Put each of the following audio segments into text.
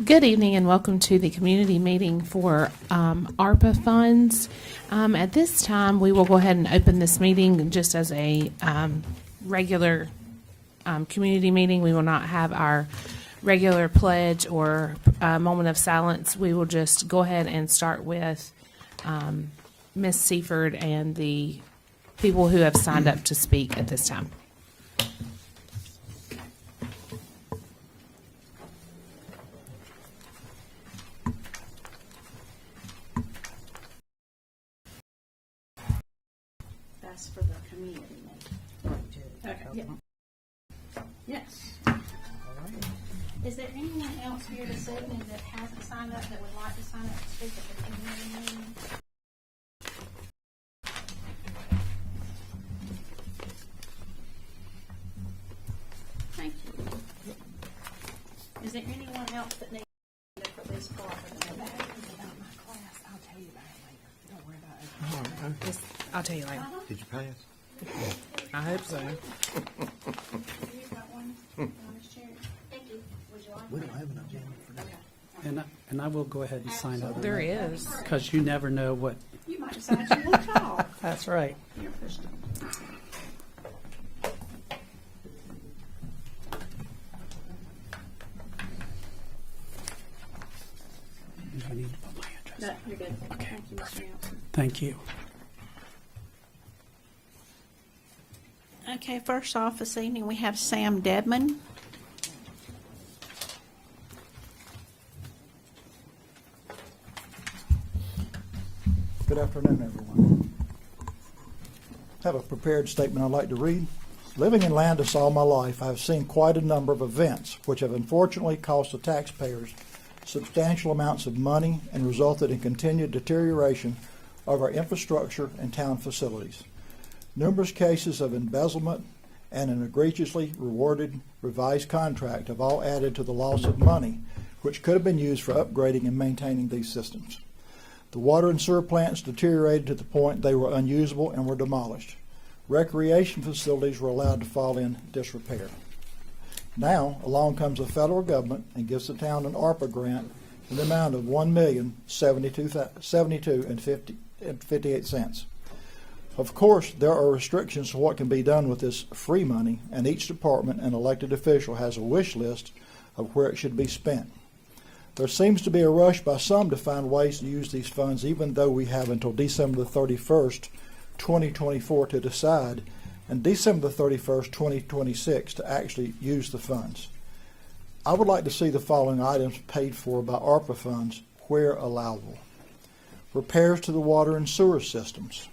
Good evening and welcome to the community meeting for ARPA funds. At this time, we will go ahead and open this meeting just as a regular community meeting. We will not have our regular pledge or moment of silence. We will just go ahead and start with Ms. Seaford and the people who have signed up to speak at this time. That's for the community meeting. Okay. Yep. Yes. All right. Is there anyone else here this evening that hasn't signed up that would like to sign up to speak at the community meeting? Thank you. Is there anyone else that needs to for this part of the meeting? About my class, I'll tell you about it later. Don't worry about it. I'll tell you later. Did you pass? I hope so. You got one, Ms. Cherry? Thank you. Would you like We one? don't have an agenda for that. Okay. And I will go ahead and sign up. There is. Because you never know what. You might decide you want to talk. That's right. Here, first. I need to put my address. No, you're good. Okay. Thank you, Mr. Nelson. Thank you. Okay, first off this evening, we have Sam Dedman. Good afternoon, everyone. I have a prepared statement I'd like to read. Living in Landis all my life, I have seen quite a number of events which have unfortunately cost the taxpayers substantial amounts of money and resulted in continued deterioration of our infrastructure and town facilities. Numerous cases of embezzlement and an egregiously rewarded revised contract have all added to the loss of money which could have been used for upgrading and maintaining these systems. The water and sewer plants deteriorated to the point they were unusable and were demolished. Recreation facilities were allowed to fall in disrepair. Now, along comes the federal government and gives the town an ARPA grant in the amount of $1,072,072.58. Of course, there are restrictions to what can be done with this free money, and each department and elected official has a wish list of where it should be spent. There seems to be a rush by some to find ways to use these funds, even though we have until December the 31st, 2024 to decide, and December the 31st, 2026 to actually use the funds. I would like to see the following items paid for by ARPA funds where allowable. Repairs to the water and sewer systems.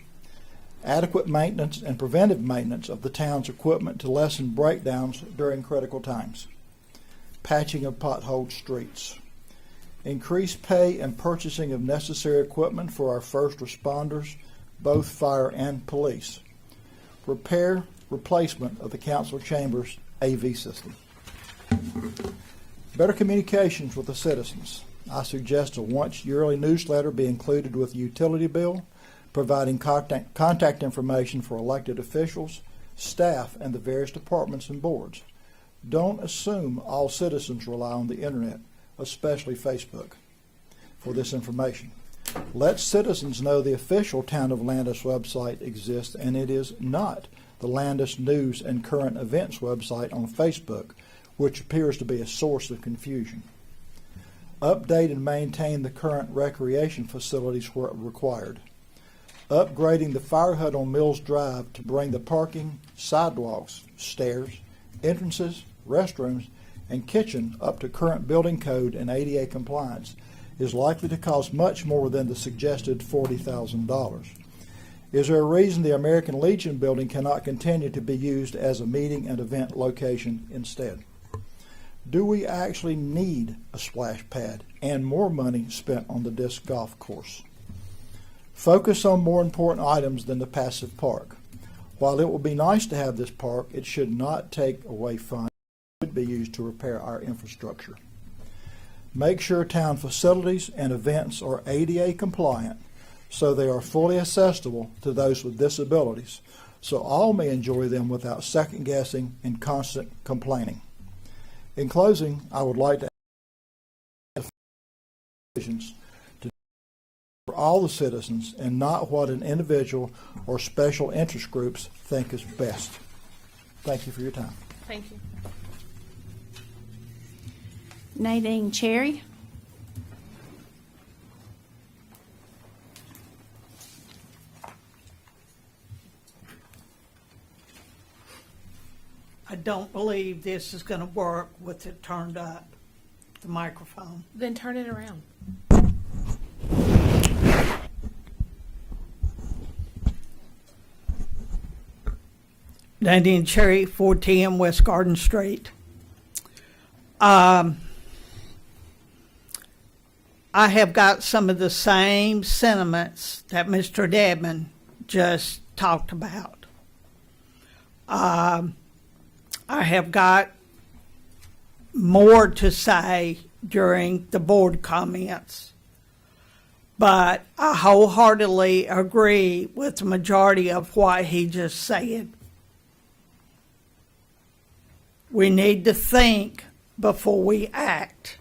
Adequate maintenance and preventive maintenance of the town's equipment to lessen breakdowns during critical times. Patching of potholed streets. Increased pay and purchasing of necessary equipment for our first responders, both fire and police. Replacement of the council chambers AV system. Better communications with the citizens. I suggest a once yearly newsletter be included with the utility bill, providing contact information for elected officials, staff, and the various departments and boards. Don't assume all citizens rely on the internet, especially Facebook, for this information. Let citizens know the official Town of Landis website exists, and it is not the Landis News and Current Events website on Facebook, which appears to be a source of confusion. Update and maintain the current recreation facilities where required. Upgrading the fire hut on Mills Drive to bring the parking, sidewalks, stairs, entrances, restrooms, and kitchen up to current building code and ADA compliance is likely to cost much more than the suggested $40,000. Is there a reason the American Legion building cannot continue to be used as a meeting and event location instead? Do we actually need a splash pad and more money spent on the disc golf course? Focus on more important items than the passive park. While it will be nice to have this park, it should not take away funds that could be used to repair our infrastructure. Make sure town facilities and events are ADA compliant so they are fully accessible to those with disabilities, so all may enjoy them without second guessing and constant complaining. In closing, I would like to ask the decisions to for all the citizens and not what an individual or special interest groups think is best. Thank you for your time. Thank you. Nadine Cherry. I don't believe this is going to work with it turned up, the microphone. Then turn it around. Nadine Cherry, 410 West Garden Street. I have got some of the same sentiments that Mr. Dedman just talked about. I have got more to say during the board comments, but I wholeheartedly agree with the majority of what he just said. We need to think before we act.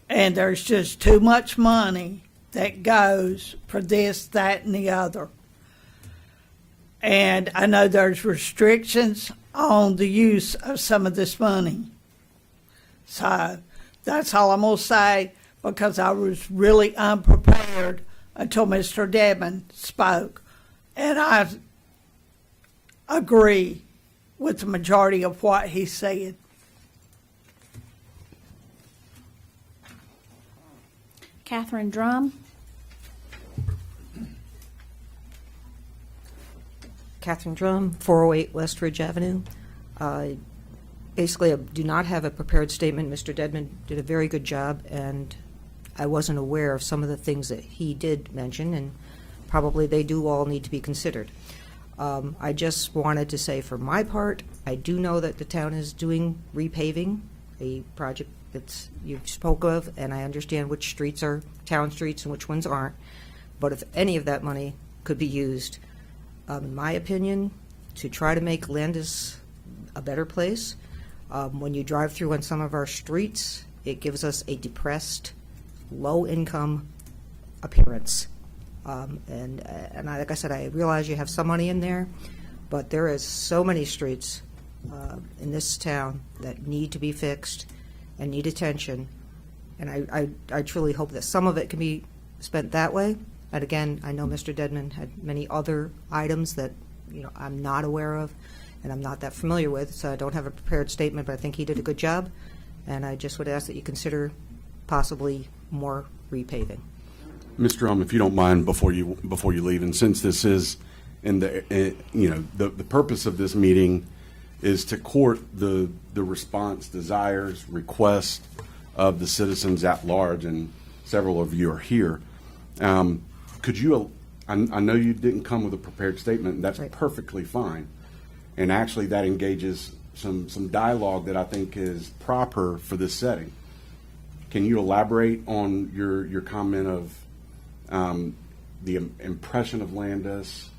And there's just too much money that goes for this, that, and the other. And I know there's restrictions on the use of some of this money. So that's all I'm going to say, because I was really unprepared until Mr. Dedman spoke. And I agree with the majority of what he said. Catherine Drum. Catherine Drum, 408 West Ridge Avenue. Basically, I do not have a prepared statement. Mr. Dedman did a very good job, and I wasn't aware of some of the things that he did mention, and probably they do all need to be considered. I just wanted to say, for my part, I do know that the town is doing repaving, a project that you spoke of, and I understand which streets are town streets and which ones aren't. But if any of that money could be used, in my opinion, to try to make Landis a better place. When you drive through on some of our streets, it gives us a depressed, low-income appearance. And like I said, I realize you have some money in there, but there is so many streets in this town that need to be fixed and need attention. And I truly hope that some of it can be spent that way. And again, I know Mr. Dedman had many other items that I'm not aware of and I'm not that familiar with, so I don't have a prepared statement, but I think he did a good job. And I just would ask that you consider possibly more repaving. Mr. If you don't mind, before you leave, and since this is the purpose of this meeting is to court the response, desires, requests of the citizens at large, and several of you are here. Could you? I know you didn't come with a prepared statement, and that's right. Perfectly fine. And actually, that engages some dialogue that I think is proper for this setting. Can you elaborate on your comment of the impression of Landis?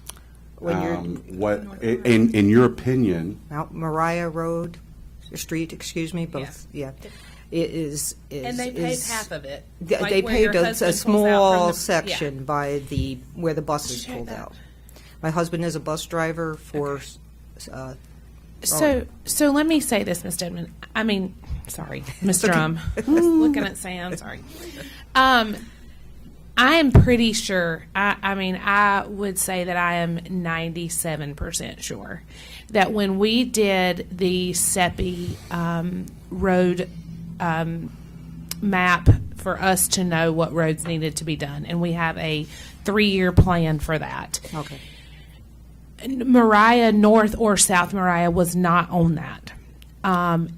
When you're What, in your opinion, Mount Moriah Road, Street, excuse me, both, yeah. It is. And they paved half of it. They like where your paved a husband pulls out small from the- section by where the buses Check pulled that. out. My husband is a bus driver for. So let me say this, Ms. Dedman. I mean, sorry, Mr. Looking at Sam. Sorry. I am pretty sure. I would say that I am 97% sure that when we did the SEPI road map for us to know what roads needed to be done, and we have a 3-year plan for that. Okay. Moriah, North or South Moriah, was not on that.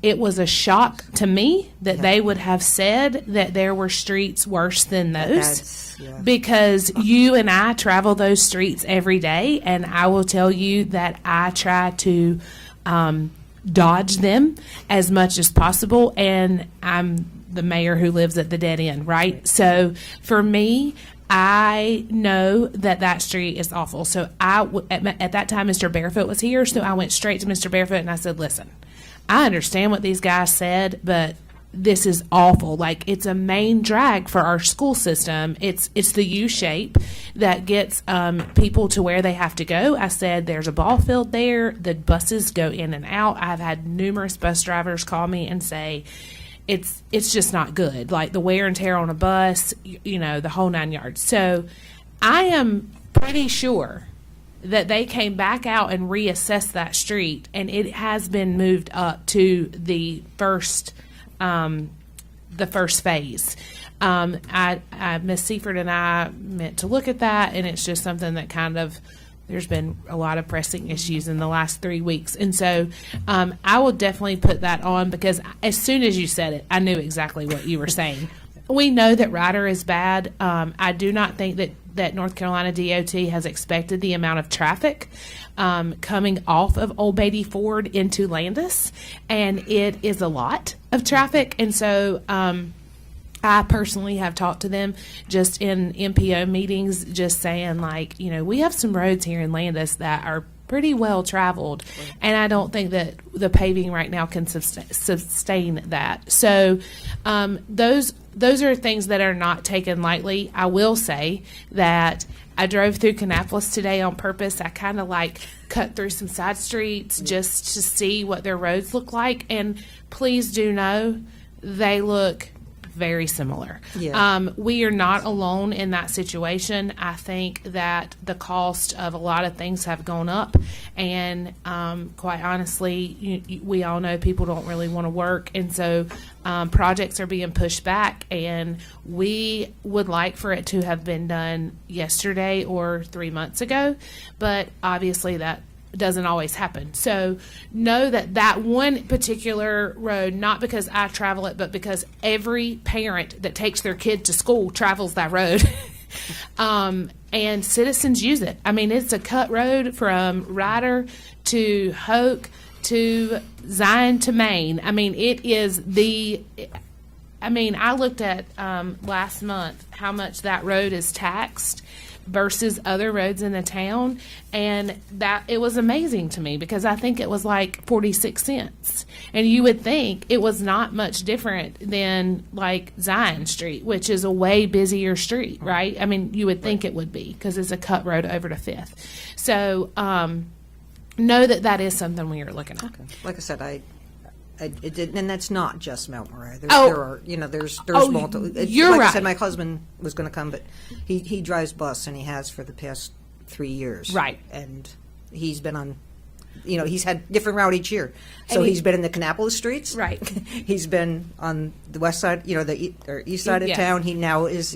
It was a shock to me that they would have said that there were streets worse than those, because you and I travel those streets every day, and I will tell you that I try to dodge them as much as possible, and I'm the mayor who lives at the dead end, right? So for me, I know that street is awful. So at that time, Mr. Barefoot was here, so I went straight to Mr. Barefoot and I said, listen, I understand what these guys said, but this is awful. Like, it's a main drag for our school system. It's the U shape that gets people to where they have to go. I said there's a ball field there. The buses go in and out. I've had numerous bus drivers call me and say it's just not good. Like, the wear and tear on a bus, the whole 9 yards. So I am pretty sure that they came back out and reassessed that street, and it has been moved up to the first phase. Miss Seaford and I meant to look at that, and it's just something that there's been a lot of pressing issues in the last 3 weeks. And so I will definitely put that on, because as soon as you said it, I knew exactly what you were saying. We know that Ryder is bad. I do not think that North Carolina DOT has expected the amount of traffic coming off of Old Beatty Ford into Landis, and it is a lot of traffic. And so I personally have talked to them just in MPO meetings, just saying, like, we have some roads here in Landis that are pretty well traveled, and I don't think that the paving right now can sustain that. So those are things that are not taken lightly. I will say that I drove through Kannapolis today on purpose. I kind of cut through some side streets just to see what their roads look like, and please do know they look very similar. Yeah. We are not alone in that situation. I think that the cost of a lot of things have gone up, and quite honestly, we all know people don't really want to work, and so projects are being pushed back, and we would like for it to have been done yesterday or 3 months ago, but obviously that doesn't always happen. So know that one particular road, not because I travel it, but because every parent that takes their kid to school travels that road. And citizens use it. I mean, it's a cut road from Ryder to Hoke to Zion to Maine. I mean, I looked at last month how much that road is taxed versus other roads in the town, and that it was amazing to me, because I think it was like 46 cents, and you would think it was not much different than like Zion Street, which is a way busier street, right? I mean, you would think it would be, because it's a cut road over to 5th. So know that is something we are looking at. Okay. Like I said, it did, and that's not just Mount Moriah. There's multiple. You're like right. I said, my husband was going to come, but he drives bus, and he has for the past 3 years. Right. And he's been on, he's had different route each year. So And he's been in the Kannapolis streets. Right. He's been on the west side, the east side of Yeah. town. He now is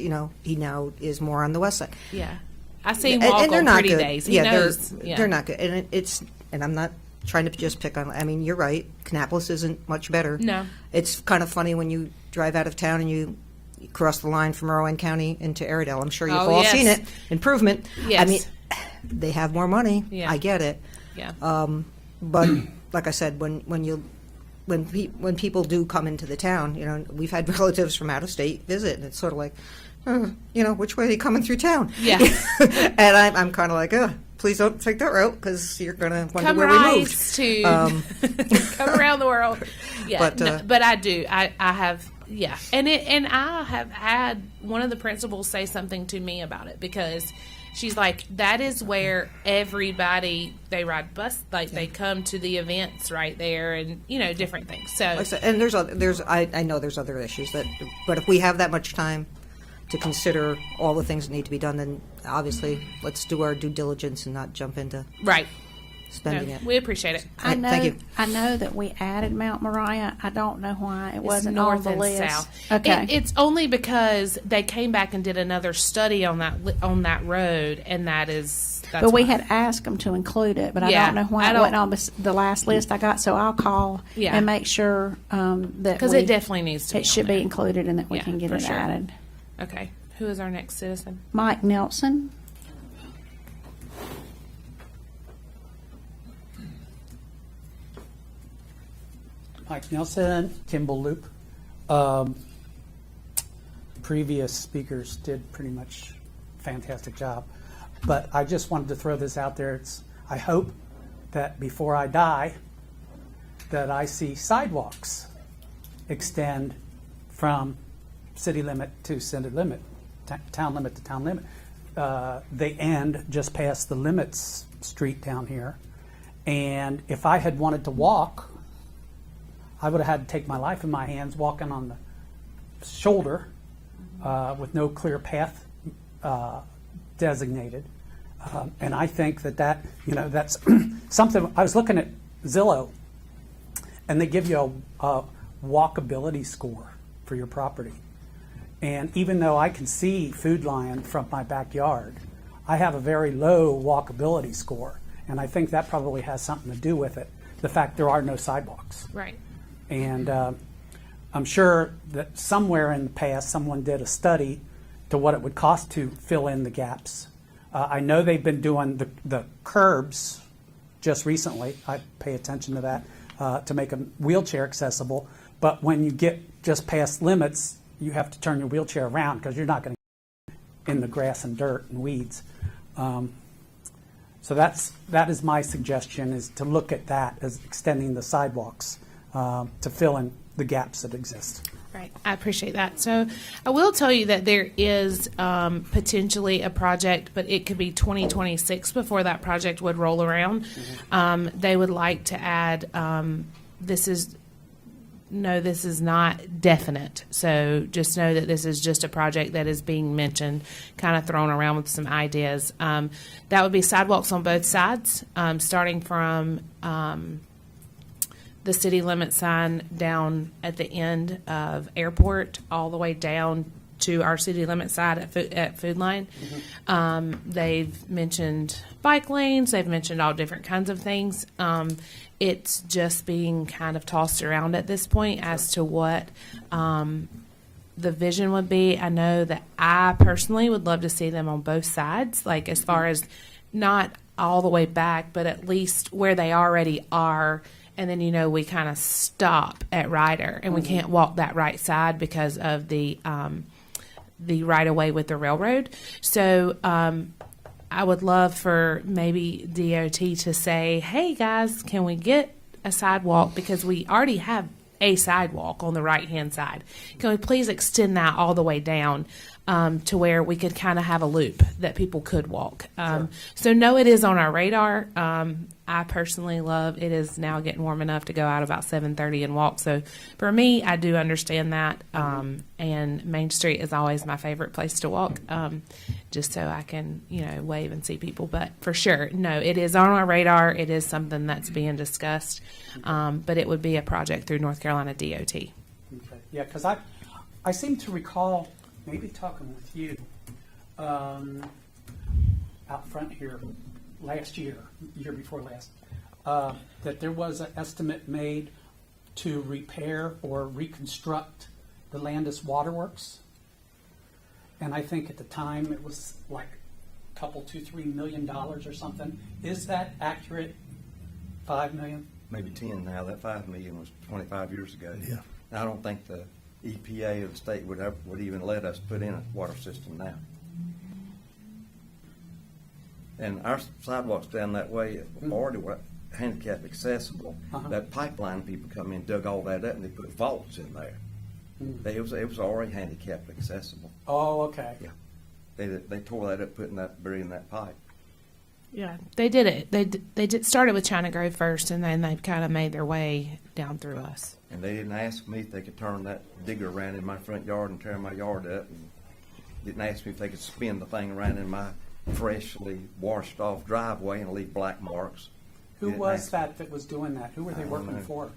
more on the west side. Yeah, I see him walk And they're on not pretty good. days. He Yeah, knows. they're not good, and I'm not trying to just pick on. I mean, you're right. Kannapolis isn't much better. No. It's kind of funny when you drive out of town and you cross the line from Rowan County into Airedale. I'm sure you've all yes. seen it. Improvement. Yes. I mean, they have more money. Yeah. I get it. Yeah. But like I said, when people do come into the town, we've had relatives from out of state visit, and it's sort of like, which way are they coming through town? Yeah. And I'm kind of like, please don't take that route, because you're going to wonder Come where we moved. to come around the world. Yeah, but I do. I have. Yeah, and I have had one of the principals say something to me about it, because she's like, that is where everybody, they ride bus, like they come to the events right there, and different things. So Like I said, and I know there's other issues but if we have that much time to consider all the things that need to be done, then obviously let's do our due diligence and not jump into right. spending No, it. we appreciate it. I know. Thank you. I know that we added Mount Moriah. I don't know why it wasn't North on the and list. south. Okay. It's only because they came back and did another study on that road, and that's but we why. had asked them to include it, but I Yeah, don't know why I it don't- wasn't on the last list I got. So I'll call Yeah. and make sure that because it definitely needs to be. it should on be there. included and that we Yeah, can get for it sure. added. Okay, who is our next citizen? Mike Nelson. Mike Nelson, Kimball Loop. Previous speakers did pretty much fantastic job, but I just wanted to throw this out there. I hope that before I die, that I see sidewalks extend from city limit to city limit, town limit to town limit. They end just past the Limits Street down here. And if I had wanted to walk, I would have had to take my life in my hands walking on the shoulder with no clear path designated. And I think that that's something. I was looking at Zillow, and they give you a walkability score for your property. And even though I can see Food Lion from my backyard, I have a very low walkability score. And I think that probably has something to do with it, the fact there are no sidewalks. Right. And I'm sure that somewhere in the past, someone did a study to what it would cost to fill in the gaps. I know they've been doing the curbs just recently. I pay attention to that to make them wheelchair accessible. But when you get just past limits, you have to turn your wheelchair around because you're not going to get in the grass and dirt and weeds. So that is my suggestion, is to look at that as extending the sidewalks to fill in the gaps that exist. Right, I appreciate that. So I will tell you that there is potentially a project, but it could be 2026 before that project would roll around. They would like to add, this is not definite. So just know that this is just a project that is being mentioned, kind of thrown around with some ideas. That would be sidewalks on both sides, starting from the city limit sign down at the end of Airport, all the way down to our city limit side at Food Line. They've mentioned bike lanes. They've mentioned all different kinds of things. It's just being kind of tossed around at this point as to what the vision would be. I know that I personally would love to see them on both sides, like as far as not all the way back, but at least where they already are. And then, we kind of stop at Ryder, and we can't walk that right side because of the right of way with the railroad. So I would love for maybe DOT to say, hey guys, can we get a sidewalk? Because we already have a sidewalk on the right-hand side. Can we please extend that all the way down to where we could kind of have a loop that people could walk? So no, it is on our radar. I personally love, it is now getting warm enough to go out about 7:30 and walk. So for me, I do understand that. And Main Street is always my favorite place to walk, just so I can, wave and see people. But for sure, no, it is on our radar. It is something that's being discussed. But it would be a project through North Carolina DOT. Okay. Yeah, because I seem to recall maybe talking with you out front here last year before last, that there was an estimate made to repair or reconstruct the Landis waterworks. And I think at the time it was like a couple, $2-3 million or something. Is that accurate? $5 million? Maybe 10 now. That 5 million was 25 years ago. Yeah. I don't think the EPA or the state would even let us put in a water system now. And our sidewalks down that way already were handicap accessible. That pipeline people come in, dug all that up, and they put vaults in there. It was already handicap accessible. Oh, okay. Yeah. They tore that up, burying that pipe. Yeah, they did it. They did started with China Grove first, and then they kind of made their way down through us. And they didn't ask me if they could turn that digger around in my front yard and tear my yard up. And didn't ask me if they could spin the thing around in my freshly washed off driveway and leave black marks. Who was that was doing that? Who were they working for?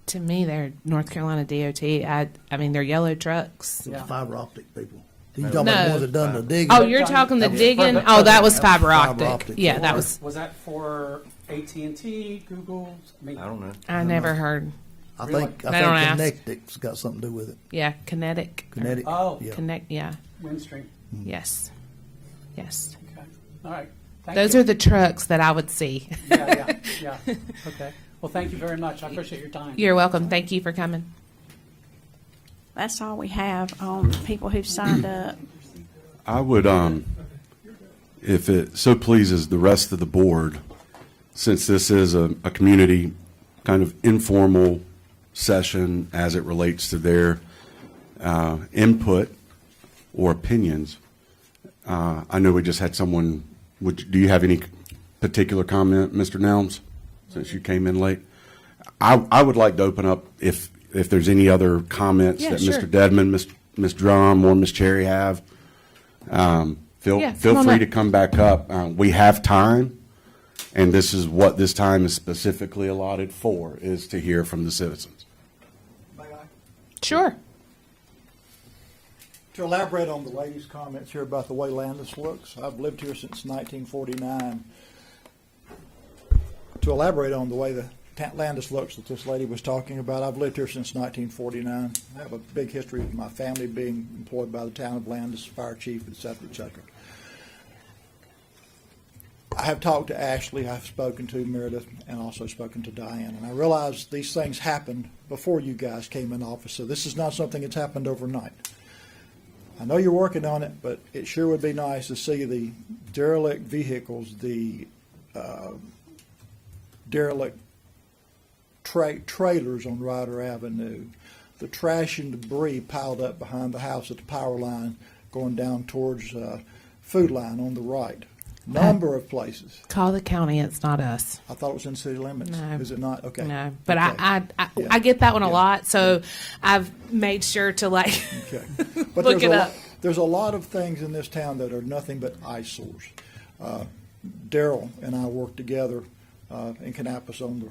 To me, they're North Carolina DOT. I mean, they're yellow trucks. Yeah. Fiber optic people. You talking about the ones that done the digging? Oh, you're talking the digging? Oh, that was fiber optic. Yeah, that was. Was that for AT&T, Google? I don't know. I never heard. I Really? think They don't ask. Kinetic's got something to do with it. Yeah, Kinetic. Kinetic. Oh. Yeah. Connect. Yeah. Windstream. Yes. Yes. Okay. All right. Thank Those you. are the trucks that I would see. Yeah. Okay. Well, thank you very much. I appreciate your time. You're welcome. Thank you for coming. That's all we have on people who've signed up. I would, if it so pleases the rest of the board, since this is a community kind of informal session as it relates to their input or opinions. I know we just had someone, do you have any particular comment, Mr. Nelms, since you came in late? I would like to open up if there's any other comments Yeah, that sure. Mr. Dedman, Ms. Drum, or Ms. Cherry have. Feel Yeah, feel come on free up. to come back up. We have time, and this is what this time is specifically allotted for, is to hear from the citizens. Sure. To elaborate on the lady's comments here about the way Landis looks, I've lived here since 1949. To elaborate on the way the Landis looks that this lady was talking about, I've lived here since 1949. I have a big history of my family being employed by the town of Landis, fire chief, et cetera, et cetera. I have talked to Ashley, I've spoken to Meredith, and also spoken to Diane, and I realize these things happened before you guys came in office, so this is not something that's happened overnight. I know you're working on it, but it sure would be nice to see the derelict vehicles, the derelict trailers on Ryder Avenue, the trash and debris piled up behind the house at the power line going down towards Food Line on the right. Number of places. Call the county. It's not us. I thought it was in city limits. No. Is it not? Okay. No, but Okay. I Yeah. get that one a Yeah. lot, so I've made sure to like Okay. But look there's it a up. lot, there's a lot of things in this town that are nothing but eyesores. Daryl and I worked together in Kannapolis on the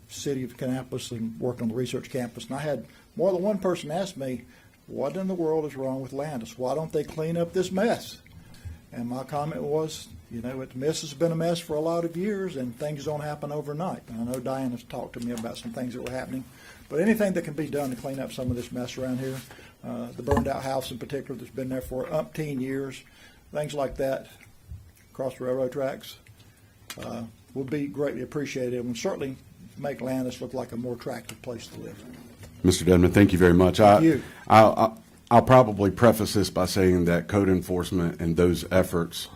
city of Kannapolis and worked on the research campus. And I had more than one person ask me, what in the world is wrong with Landis? Why don't they clean up this mess? And my comment was, you know, the mess has been a mess for a lot of years, and things don't happen overnight. And I know Diane has talked to me about some things that were happening. But anything that can be done to clean up some of this mess around here, the burned-out house in particular that's been there for umpteen years, things like that, across the railroad tracks, would be greatly appreciated and would certainly make Landis look like a more attractive place to live. Mr. Dedman, thank you very much. Thank you. I'll probably preface this by saying that code enforcement and those efforts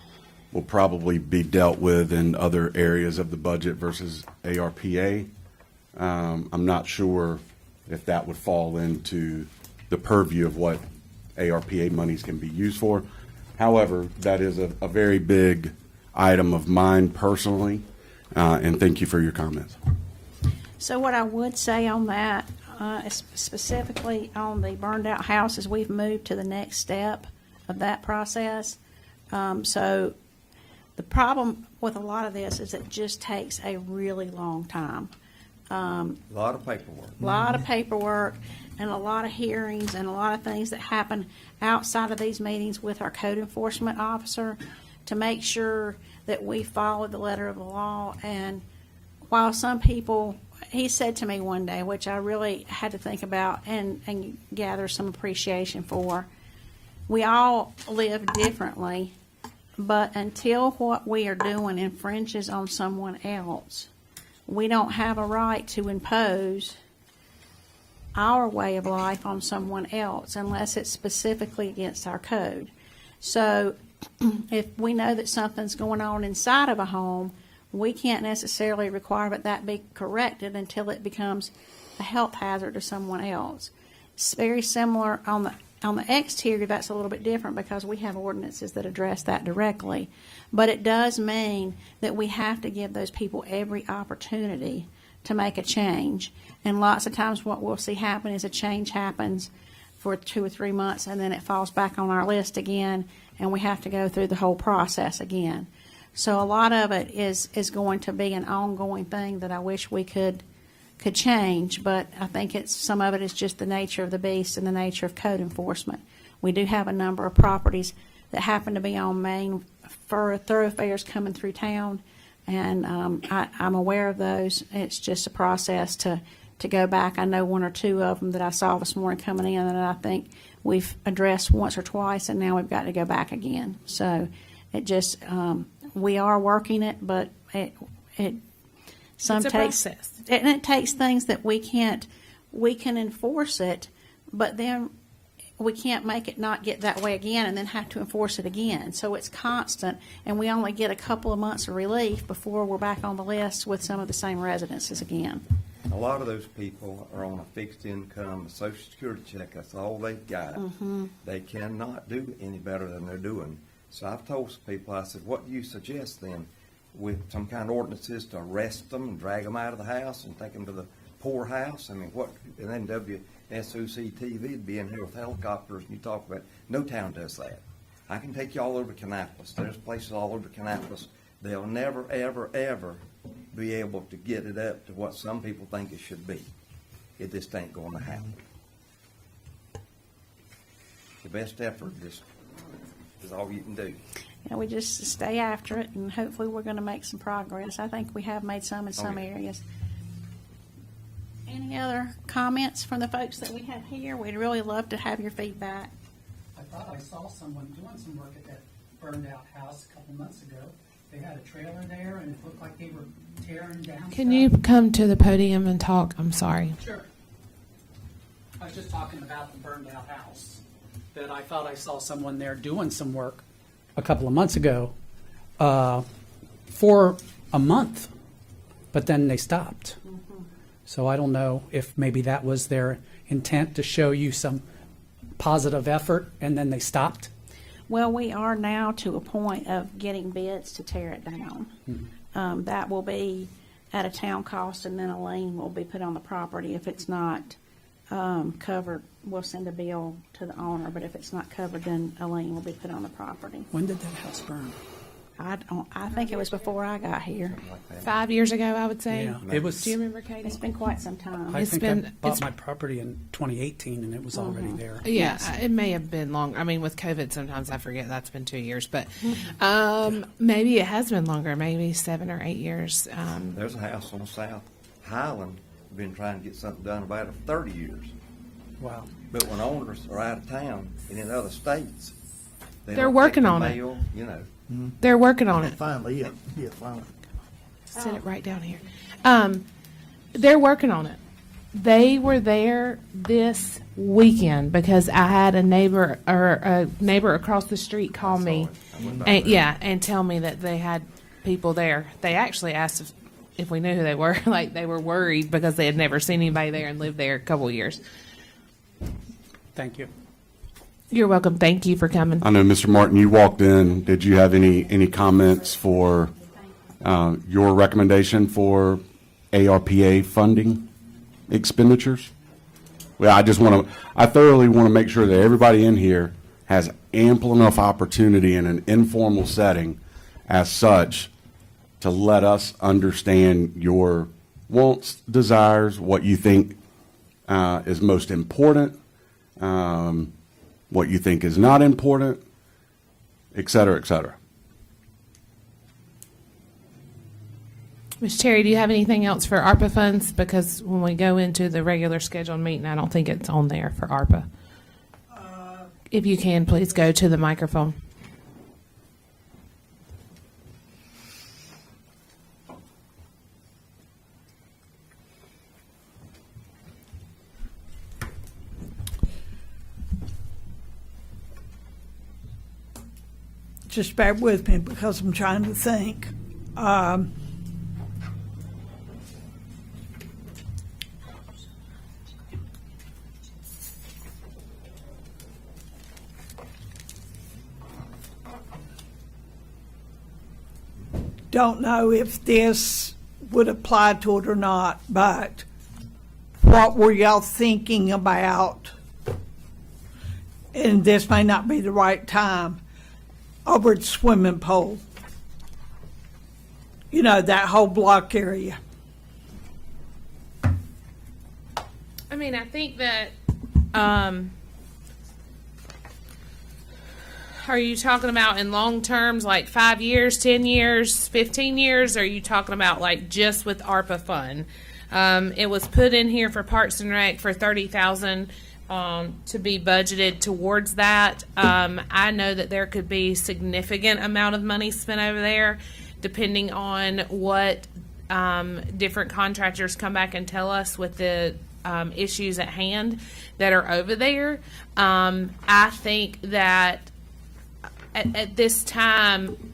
will probably be dealt with in other areas of the budget versus ARPA. I'm not sure if that would fall into the purview of what ARPA monies can be used for. However, that is a very big item of mine personally, and thank you for your comments. So what I would say on that, specifically on the burned out houses, we've moved to the next step of that process. So the problem with a lot of this is it just takes a really long time. A lot of paperwork. A lot of paperwork and a lot of hearings and a lot of things that happen outside of these meetings with our code enforcement officer to make sure that we follow the letter of the law. And while some people, he said to me one day, which I really had to think about and gather some appreciation for, we all live differently, but until what we are doing infringes on someone else, we don't have a right to impose our way of life on someone else unless it's specifically against our code. So if we know that something's going on inside of a home, we can't necessarily require that be corrected until it becomes a health hazard to someone else. It's very similar on the exterior. That's a little bit different because we have ordinances that address that directly. But it does mean that we have to give those people every opportunity to make a change. And lots of times what we'll see happen is a change happens for 2 or 3 months and then it falls back on our list again and we have to go through the whole process again. So a lot of it is going to be an ongoing thing that I wish we could change, but I think some of it is just the nature of the beast and the nature of code enforcement. We do have a number of properties that happen to be on main thoroughfares coming through town, and I'm aware of those. It's just a process to go back. I know 1 or 2 of them that I saw this morning coming in, and I think we've addressed once or twice, and now we've got to go back again. So it just we are working it, but it It's a process. And it takes things that we can enforce it, but then we can't make it not get that way again and then have to enforce it again. So it's constant, and we only get a couple of months of relief before we're back on the list with some of the same residences again. A lot of those people are on a fixed income, a social security check, that's all they've got. They cannot do any better than they're doing. So I've told some people, I said, what do you suggest then? With some kind of ordinances to arrest them and drag them out of the house and take them to the poorhouse? I mean, what, and then WSOC TV would be in here with helicopters and you talk about, no town does that. I can take you all over Kannapolis. There's places all over Kannapolis. They'll never, ever, ever be able to get it up to what some people think it should be. It just ain't going to happen. The best effort is all you can do. Yeah, we just stay after it, and hopefully we're going to make some progress. I think we have made some in some yeah. areas. Any other comments from the folks that we have here? We'd really love to have your feedback. I thought I saw someone doing some work at that burned out house a couple months ago. They had a trailer there and it looked like they were tearing down. Can stuff. you come to the podium and talk? I'm sorry. Sure. I was just talking about the burned out house, that I thought I saw someone there doing some work a couple of months ago for a month, but then they stopped. So I don't know if maybe that was their intent to show you some positive effort and then they stopped. Well, we are now to a point of getting bids to tear it down. That will be at a town cost, and then a lien will be put on the property. If it's not covered, we'll send a bill to the owner, but if it's not covered, then a lien will be put on the property. When did that house burn? I think it was before I got here. 5 years ago, I would say. Yeah, it was. Do you remember, Katie? It's been quite some time. I It's think been- I bought it's- my property in 2018 and it was already there. Yeah, it may have been long. I mean, with COVID, sometimes I forget that's been 2 years, but maybe it has been longer, maybe 7 or 8 years. There's a house on South Highland, been trying to get something done about it for 30 years. Wow. But when owners are out of town and in other states, they They're don't working take the on it. mail, you know. They're working on it. Finally, yeah, finally. Sit it right down here. They're working on it. They were there this weekend because I had a neighbor across the street call me, and tell me that they had people there. They actually asked if we knew who they were. Like, they were worried because they had never seen anybody there and lived there a couple of years. Thank you. You're welcome. Thank you for coming. I know, Mr. Martin, you walked in. Did you have any comments for your recommendation for ARPA funding expenditures? Well, I thoroughly want to make sure that everybody in here has ample enough opportunity in an informal setting as such to let us understand your wants, desires, what you think is most important, what you think is not important, et cetera, et cetera. Ms. Terry, do you have anything else for ARPA funds? Because when we go into the regular scheduled meeting, I don't think it's on there for ARPA. If you can, please go to the microphone. Just bear with me because I'm trying to think. Don't know if this would apply to it or not, but what were y'all thinking about? And this may not be the right time. Over at swimming pool. You know, that whole block area. I mean, I think that, are you talking about in long terms, like 5 years, 10 years, 15 years? Or are you talking about like just with ARPA fund? It was put in here for Parks and Rec for $30,000 to be budgeted towards that. I know that there could be significant amount of money spent over there, depending on what different contractors come back and tell us with the issues at hand that are over there. I think that at this time,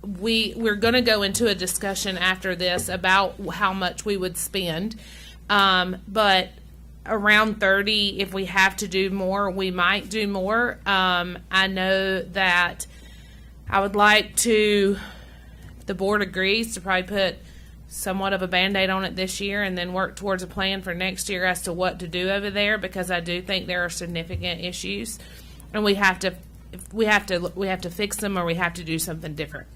we're going to go into a discussion after this about how much we would spend. But around 30, if we have to do more, we might do more. I know that I would like to, if the board agrees, to probably put somewhat of a Band-Aid on it this year and then work towards a plan for next year as to what to do over there, because I do think there are significant issues and we have to fix them, or we have to do something different.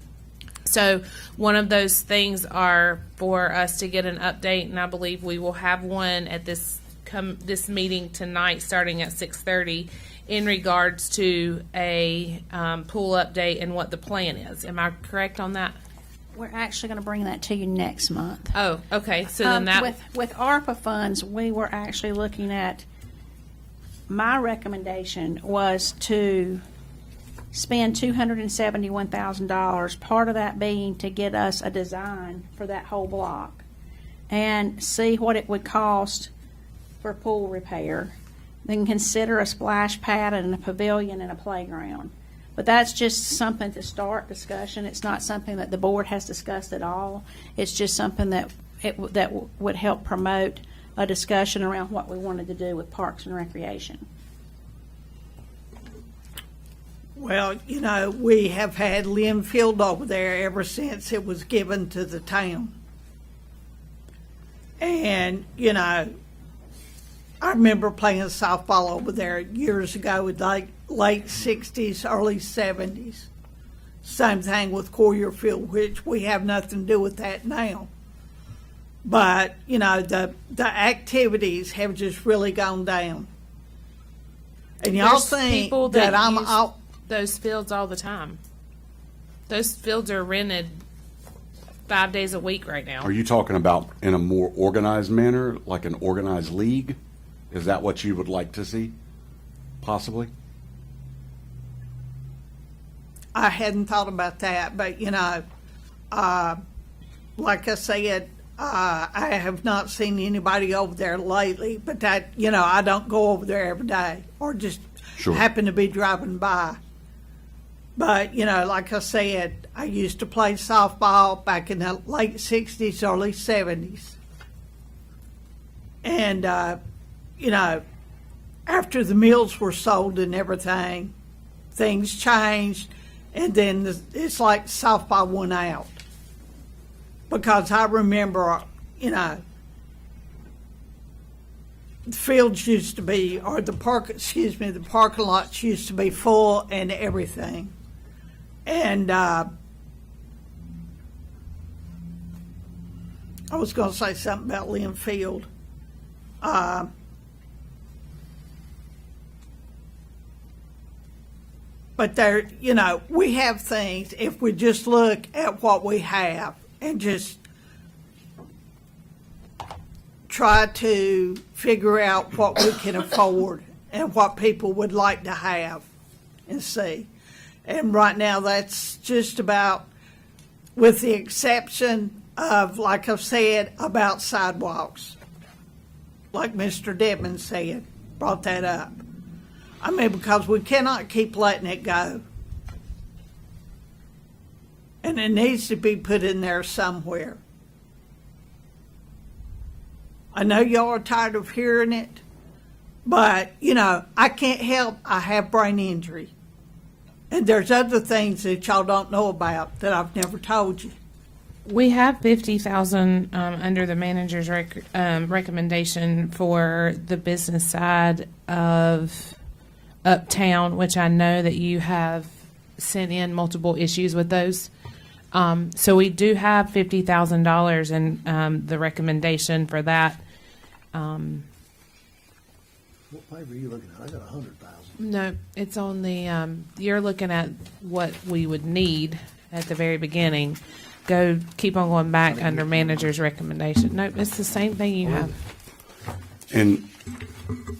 So one of those things are for us to get an update, and I believe we will have one at this meeting tonight, starting at 6:30, in regards to a pool update and what the plan is. Am I correct on that? We're actually going to bring that to you next month. Oh, okay. So then that With ARPA funds, we were actually looking at, my recommendation was to spend $271,000, part of that being to get us a design for that whole block, and see what it would cost for pool repair. Then consider a splash pad and a pavilion and a playground. But that's just something to start discussion. It's not something that the board has discussed at all. It's just something that would help promote a discussion around what we wanted to do with Parks and Recreation. Well, we have had Lynn Field over there ever since it was given to the town. And, I remember playing softball over there years ago, with like late 60s, early 70s. Same thing with Courier Field, which we have nothing to do with that now. But, the activities have just really gone down. And y'all there's think people that I'm use out. those fields all the time. Those fields are rented 5 days a week right now. Are you talking about in a more organized manner, like an organized league? Is that what you would like to see, possibly? I hadn't thought about that, but like I said, I have not seen anybody over there lately. But that, I don't go over there every day, or just Sure. happen to be driving by. But like I said, I used to play softball back in the late 60s, early 70s, and after the mills were sold and everything, things changed, and then it's like softball went out. Because I remember, the fields used to be, or the parking lots used to be full and everything. And I was going to say something about Lynn Field. But there, we have things, if we just look at what we have and just try to figure out what we can afford and what people would like to have and see. And right now, that's just about, with the exception of, like I've said, about sidewalks. Like Mr. Dedman said, brought that up. Because we cannot keep letting it go. And it needs to be put in there somewhere. I know y'all are tired of hearing it, but, I can't help, I have brain injury. And there's other things that y'all don't know about that I've never told you. We have 50,000 under the manager's recommendation for the business side of Uptown, which I know that you have sent in multiple issues with those. So we do have $50,000 in the recommendation for that. What paper are you looking at? I got 100,000. No, it's on the, you're looking at what we would need at the very beginning. Keep on going back under manager's recommendation. Nope, it's the same thing you have. And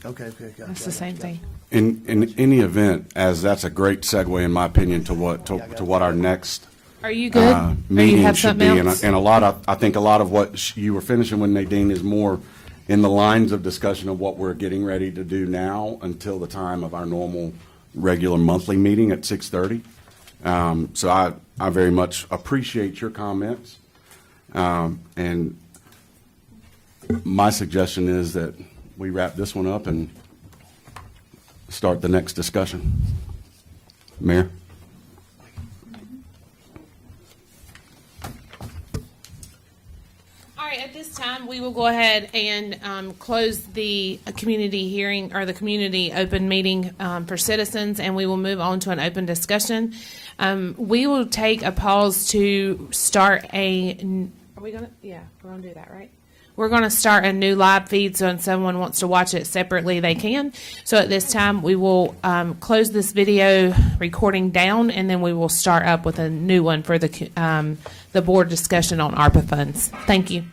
Okay, got It's the same thing. in any event, as that's a great segue, in my opinion, to what our next Are you good? Or you meeting have should something be. else? And I think a lot of what you were finishing with, Nadine, is more in the lines of discussion of what we're getting ready to do now until the time of our normal regular monthly meeting at 6:30. So I very much appreciate your comments. And my suggestion is that we wrap this one up and start the next discussion. Mayor? All right, at this time, we will go ahead and close the community hearing or the community open meeting for citizens, and we will move on to an open discussion. We will take a pause to start are we going to? Yeah, we're going to do that, right? We're going to start a new live feed, so if someone wants to watch it separately, they can. So at this time, we will close this video recording down, and then we will start up with a new one for the board discussion on ARPA funds. Thank you.